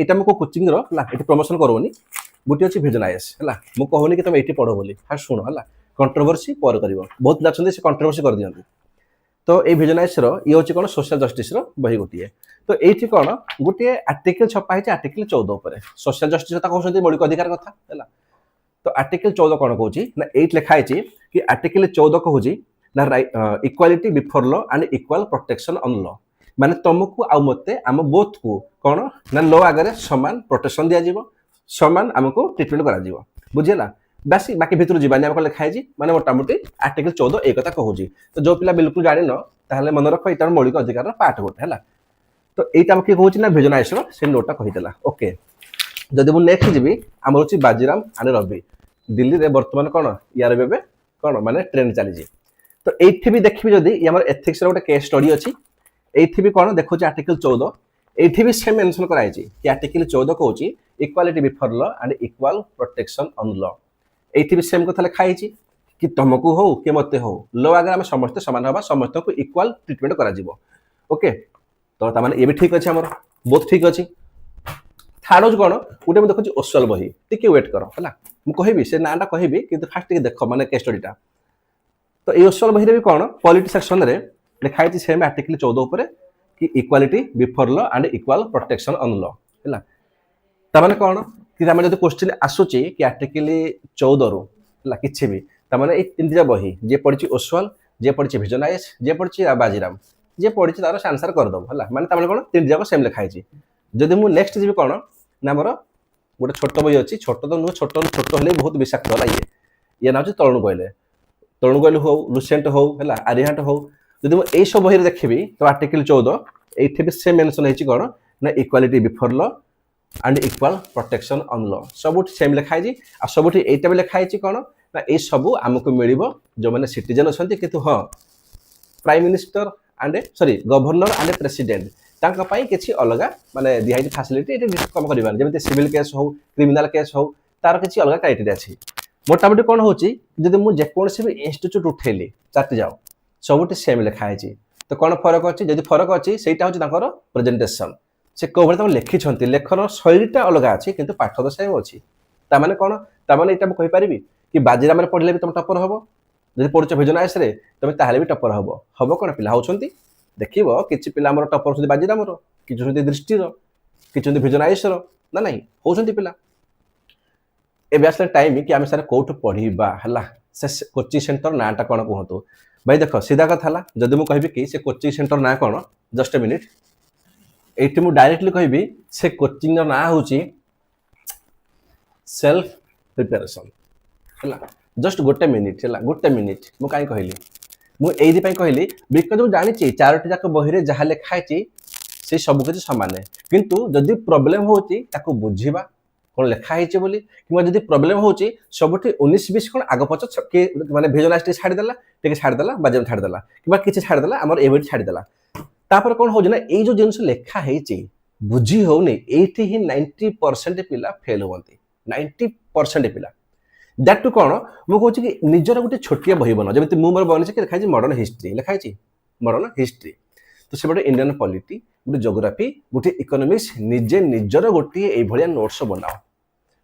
এটা ମୁଁ କୋଚିଂ ର ହେଲା ଏଠି ପ୍ରମୋସନ କରୁନି ଗୋଟିଏ ଅଛି ଭିଜନ ଆଇଏସ୍ ହେଲା ମୁଁ କହୁନି କି ତମେ ଏଠି ପଢ ବୋଲି ଫାଷ୍ଟ ଶୁଣ ହେଲା କଣ୍ଟ୍ରୋଭର୍ସି ପରେ କରିବ ବହୁତ ପିଲା ଅଛନ୍ତି ସେ କଣ୍ଟ୍ରୋଭର୍ସି କରିଦିଅନ୍ତି तो ये ভিজন আইএস ର ଇଏ ହେଉଛି କ'ଣ ସୋସିଆଲ ଜଷ୍ଟିସ ର ବହି ଗୋଟିଏ ତ ଏଇଠି କ'ଣ ଗୋଟିଏ ଆର୍ଟିକଲ ଛପା ହେଇଛି ଆର୍ଟିକଲ 14 ଉପରେ ସୋସିଆଲ ଜଷ୍ଟିସ କଥା କହୁଛନ୍ତି ମୌଳିକ ଅଧିକାର କଥା ହେଲା ତ ଆର୍ଟିକଲ 14 କ'ଣ କହୁଛି ନା ଏଇଠି ଲେଖା ହେଇଛି କି ଆର୍ଟିକଲ 14 କହୁଛି ନା equality before law and equal protection on law ମାନେ ତମକୁ ଆଉ ମତେ ଆମ ବୋଥ କୁ କ'ଣ ନା ଲ ଆଗରେ ସମାନ ପ୍ରୋଟେକ୍ସନ ଦିଆଯିବ ସମାନ ଆମକୁ ଟ୍ରିଟମେଣ୍ଟ କରାଯିବ ବୁଝିଲା बासी बाकी भितर जीवानी आम लिखाई मैंने मोटामोटी आर्टिकल 14 एक कथा कहूँ तो जो पिला बिल्कुल जान ना मन रख ये मौलिक अधिकार पार्ट गोटे है तो यहाँ किए कहूँ ना भिजन आइएस से नोटा कहीदेला ओके जदि मुझे नेक्स्ट जी आम हूँ बाजीराम आंड रवि दिल्ली में बर्तमान कौन यार एवं कौन माने ट्रेंड चली तो ये भी देखिए जदि आम एथिक्स गोटे केस स्टडी अच्छी ये भी कौन देखो आर्टिकल 14 ये भी सेम मेंशन कराई कि आर्टिकल 14 कहूँ इक्वालिटी बिफोर ल एंड इक्वाल प्रोटेक्शन ऑन ल ये भी सेम कथा लिखाई कि तुमको हो कि मत हो लो आगे आम समस्त सामान हवा समस्त को इक्वाल ट्रिटमेंट करा ओके तो तामाने ये भी ठीक अच्छे आम बहुत ठीक अच्छे थार्ड हूँ कौन गोटे मुझे देखुची ओसवाल बही टी वेट कर है मुझे कहबी से नाटा कहबी कि फास्ट देख माने केस स्टडीटा तो ये ओसवाल बही भी कौन पॉलिटी सेक्शन में लिखाई सेम आर्टिकल 14 उपर कि इक्वालिटी बिफोर ल एंड इक्वाल प्रोटेक्शन ऑन ल है तामाने कौन कि जब क्वेश्चन आसूची कि आर्टिकल 14 रु कि भी तमाने तीन बही जे पढ़ी ओसवाल जे पढ़ी भिजन आइएस जे पढ़ी बाजीराम जे पढ़ी तार आंसर करदेव है माने तमाने कौन तीन जाक सेम लिखाई जदि मुझे नेक्स्ट जी कौन ना मोर गोटे छोट बही अच्छी छोट तो नुह छोट छोट हेल्ले बहुत विषाक्त है ये ना हूँ तरुण हो लुसेंट हो है आर्यहाट हो जब मुझे यही सब बही देखी तो आर्टिकल 14 ये भी सेम मेंशन है कौन ना इक्वालिटी बिफोर ल एंड इक्वाल प्रोटेक्शन ऑन ल सब सेम लिखाई आ सब यहाँ भी लिखाई कौन ना ये सब आमको मिल जो मैंने सिटीजन अच्छा कि हाँ prime minister and sorry governor and president किसी अलग माने दिखाई फैसिलिटी कम कर जमी सिविल केस हो क्रिमिनाल केस हो तार किसी अलग क्राइटेरिया अच्छी मोटामोटी कौन हो मुझे जेकोसी भी इंस्टीट्यूट उठेली चार्ट जाओ सब सेम लिखाई तो कौन फरक अच्छी जब फरक अच्छी से प्रेजेंटेशन से कौ भाई लिखिं लेखन शैलीटा अलग अच्छी किंतु पाठ तो सेम अच्छी ताने कौन ताने यहाँ मुझे कहीपरि कि बाजीराम पढ़ले भी तुम टपर हम जब पढ़ुच भिजन आइएस तुम ताहले भी टपर हम कौन पिला होती देख कि पिला टपर होती बाजीराम कि दृष्टि कि भिजन आइएस ना नहीं होती पिला एवं आसला टाइम कि आम सर कौट पढ़ा है से कोचिंग सेंटर नाटा कौन कहतु भाई देख सीधा कथा जदि मुझे कहि कि से कोचिंग सेंटर ना कौन जस्ट ए मिनिट ये मुझे डायरेक्टली कहि से कोचिंग ना हूँ सेल्फ प्रिपेरेसन है जस्ट गोटे मिनिट है गोटे मिनिट मुझे कहीं कहली मुझे कहली बिकज मुझे जानी चारोटी जाक बही जहाँ लिखाई से सब किसी सामान किंतु जदि प्रोब्लेम होती बुझा कौन लिखाई बोली कि जब प्रोब्लेम होती सब 19-20 कौन आग पच माने भिजन आइएस छाड़देला टे छाड़देला बाजीराम छाड़देला कि किसी छाड़देला आम एवं छाड़देला तापर कौन हो ये जो जिन लिखाई बुझी होनी ये 90% पिला फेल होती 90% पिला दैट टू कौन मुझे कि निजर गोटे छोटिया बही बना जमी मोर बनी लिखाई मॉडर्न हिस्ट्री लिखाई मॉडर्न हिस्ट्री तो से गोटे इंडियन पॉलिटी गोटे जोग्राफी गोटे इकोनॉमिक्स निजे निजर गोटे ये नोट्स बनाओ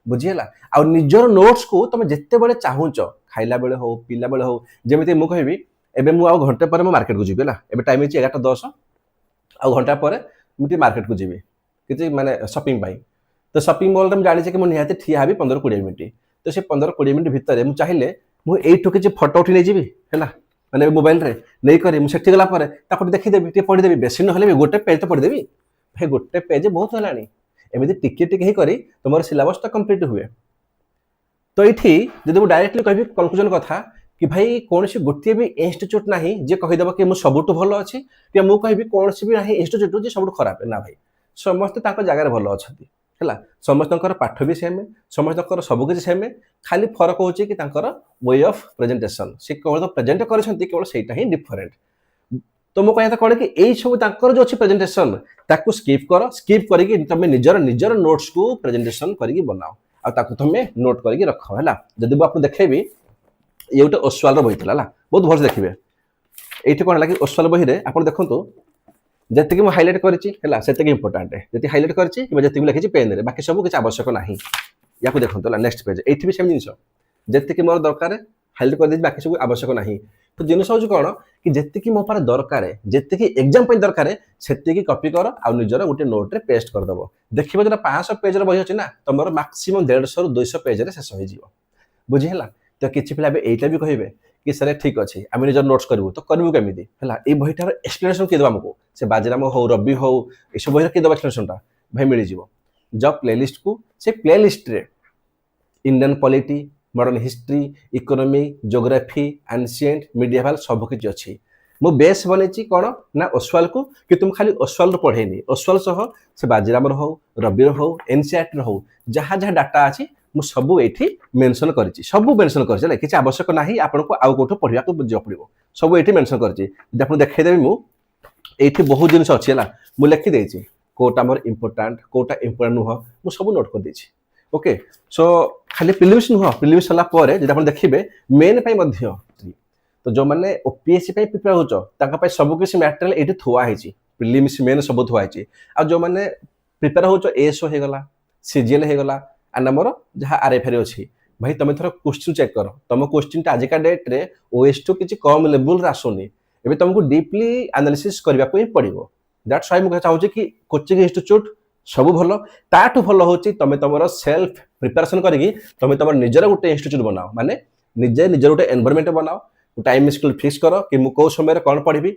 बुझीगला आ निजर नोट्स को तुम जिते बड़े चाहूच खाइला बेले हो पिला बेले हो जमी मुझे कहबी एबे मु आउ घंटे पर मार्केट को जीवी है एबे टाइम 11:10 आउ घंटा पर मुझे मार्केट को जीवी कि माने शॉपिंग तो शॉपिंग मॉल में जानी कि मुझे ठिया भी 15-20 मिनट तो से 15-20 मिनट भितर मुझे चाहिए मुझे किसी फटो उठी नहीं जी है मैंने मोबाइल रे नहीं करी मुझे गला देखीदेवी टे पढ़ीदेवी बेसी ना गोटे पेज तो पढ़ीदेवी भाई गोटे पेज बहुत है एमती टिके टिके करी तुम सिलेबस तो कंप्लीट हुए तो ये जब मुझे डायरेक्टली कह कनक्लूजन कथा कि भाई कौन सी गोटे भी इंस्टीट्यूट ना जे कहीदेव कि मुझे सबुठ भल अच्छी कि मुझे कहि कौन सी भी ना इंस्टीट्यूट जे सब खराब ना भाई समस्ते जगार भल अच्छा है समस्त पाठ भी सेम समस्त सबकि सेम खाली फरक हो वे ऑफ प्रेजेंटेशन से केवल तो प्रेजेंट कर केवल सेटा ही डिफरेंट तो मो कहता कौन कि यही सब जो अच्छी प्रेजेंटेशन ताकू स्किप करके तुम निजर निजर नोट्स को प्रेजेंटेशन करके बनाओ आ तुम नोट करके रख है जब आपको देखेबी ये गोटे ओसवाल बही था बहुत भल देखिए ये कौन है कि ओसवाल बही आप देखो ଯେତିକି ମୁଁ ହାଇଲାଇଟ୍ କରିଛି ହେଲା ସେତିକି ଇମ୍ପୋର୍ଟାଣ୍ଟ, ଯେତିକି ହାଇଲାଇଟ୍ କରିଛି କିମ୍ବା ଯେତିକି ଲେଖିଛି ପେନ୍ରେ, ବାକି ସବୁ କିଛି ଆବଶ୍ୟକ ନାହିଁ। ୟାକୁ ଦେଖନ୍ତୁ ହେଲା ନେକ୍ସଟ ପେଜ୍, ଏଇଠି ବି ସେମ୍ ଜିନିଷ, ଯେତିକି ମୋର ଦରକାର ହାଇଲାଇଟ୍ କରିଦେଇଛି, ବାକି ସବୁ ଆବଶ୍ୟକ ନାହିଁ। ତ ଜିନିଷ ହେଉଛି କ'ଣ କି ଯେତିକି ମୋ ପାଖରେ ଦରକାର, ଯେତିକି ଏକ୍ଜାମ୍ ପାଇଁ ଦରକାର ସେତିକି କପି କର ଆଉ ନିଜର ଗୋଟେ ନୋଟ୍ରେ ପେଷ୍ଟ କରିଦେବ। ଦେଖିବ ଯେଟା 500 ପେଜ୍ର ବହି ଅଛି ନା, ତମର ମାକ୍ସିମମ୍ 150ରୁ 200 ପେଜ୍ରେ ଶେଷ ହେଇଯିବ। ବୁଝି ହେଲା? ତ କିଛି ପିଲା ଏବେ ଏଇଟା ବି କହିବେ କି ସାର୍ ଠିକ୍ ଅଛି ଆମେ ନିଜର ନୋଟ୍ସ କରିବୁ, ତ କରିବୁ କେମିତି ହେଲା? ଏଇ ବହିଟାର ଏକ୍ସପ୍ଲେନେସନ୍ କିଏ ଦେବ ଆମକୁ? ସେ ବାଜିରାମ ହଉ ରବି ହଉ ଏସବୁ ବହିର କିଏ ଦେବ ଏକ୍ସପ୍ଲେନେସନ୍ଟା? ଭାଇ ମିଳିଯିବ। ଯାଅ ପ୍ଲେଲିଷ୍ଟକୁ, ସେ ପ୍ଲେଲିଷ୍ଟରେ Indian polity, modern history, economy, geography, ancient, medieval ସବୁକିଛି ଅଛି। ମୁଁ ବେସ୍ ବନେଇଛି କ'ଣ ନା ଓସ୍ୱାଲକୁ, କିନ୍ତୁ ମୁଁ ଖାଲି ଓସ୍ୱାଲରୁ ପଢ଼େଇନି, ଓସ୍ୱାଲ ସହ ସେ ବାଜିରାମର ହଉ ରବିର ହଉ ଏନ୍ସିଆର୍ଟିର ହଉ ଯାହା ଯାହା ଡାଟା ଅଛି ମୁଁ ସବୁ ଏଇଠି ମେନସନ୍ କରିଛି, ସବୁ ମେନସନ୍ କରିଛି ହେଲା, କିଛି ଆବଶ୍ୟକ ନାହିଁ ଆପଣଙ୍କୁ ଆଉ କୋଉଠୁ ପଢ଼ିବାକୁ ଯିବାକୁ ପଡ଼ିବ, ସବୁ ଏଇଠି ମେନସନ୍ କରିଛି। ଯଦି ଆପଣଙ୍କୁ ଦେଖେଇଦେବି ମୁଁ, ଏଇଠି ବହୁତ ଜିନିଷ ଅଛି ହେଲା, ମୁଁ ଲେଖିଦେଇଛି କୋଉଟା ମୋର ଇମ୍ପୋର୍ଟାଣ୍ଟ କୋଉଟା ଇମ୍ପୋର୍ଟାଣ୍ଟ ନୁହଁ, ମୁଁ ସବୁ ନୋଟ୍ କରିଦେଇଛି। ଓକେ, ସୋ ଖାଲି ପ୍ରିଲିମ୍ସ ନୁହଁ, ପ୍ରିଲିମ୍ସ ହେଲା ପରେ ଯଦି ଆପଣ ଦେଖିବେ ମେନ୍ ପାଇଁ ମଧ୍ୟ, ତ ଯେଉଁମାନେ ଓପିଏସ୍ସି ପାଇଁ ପ୍ରିପେୟାର ହେଉଛ ତାଙ୍କ ପାଇଁ ସବୁ କିଛି ମ୍ୟାଟେରିଆଲ ଏଇଠି ଥୁଆ ହେଇଛି, ପ୍ରିଲିମ୍ସ ମେନ୍ ସବୁ ଥୁଆ ହେଇଛି। ଆଉ ଯେଉଁମାନେ ପ୍ରିପେୟାର ହେଉଛ ଏଏସ୍ଓ ହେଇଗଲା, ସିଜିଏଲ୍ ହେଇଗଲା, ଆଣ୍ଡ ଆମର ଯାହା ଆର୍ଏଫ୍ଆର୍ ଅଛି, ଭାଇ ତମେ ଥର କ୍ୱେଶ୍ଚିନ୍ ଚେକ୍ କର, ତମ କ୍ୱେଶ୍ଚିନ୍ଟା ଆଜିକା ଡେଟ୍ରେ ଓଏସ୍ ଟୁ କିଛି କମ୍ ଲେବୁଲ୍ରେ ଆସୁନି, ଏବେ ତମକୁ ଡିପଲି ଆନାଲିସିସ୍ କରିବାକୁ ହିଁ ପଡ଼ିବ। ଦ୍ୟାଟ୍ସ ହ୍ୱାଇ ମୁଁ ଚାହୁଁଛି କି କୋଚିଂ ଇନଷ୍ଟିଚ୍ୟୁଟ୍ ସବୁ ଭଲ, ତାଠୁ ଭଲ ହେଉଛି ତମେ ତମର ସେଲ୍ଫ ପ୍ରିପାରେସନ୍ କରିକି ତମେ ତମର ନିଜର ଗୋଟେ ଇନଷ୍ଟିଚ୍ୟୁଟ୍ ବନାଅ, ମାନେ ନିଜେ ନିଜର ଗୋଟେ ଏନଭାରମେଣ୍ଟ ବନାଅ, ଟାଇମ୍ ସ୍କେଡ୍ୟୁଲ୍ ଫିକ୍ସ କର କି ମୁଁ କୋଉ ସମୟରେ କ'ଣ ପଢ଼ିବି,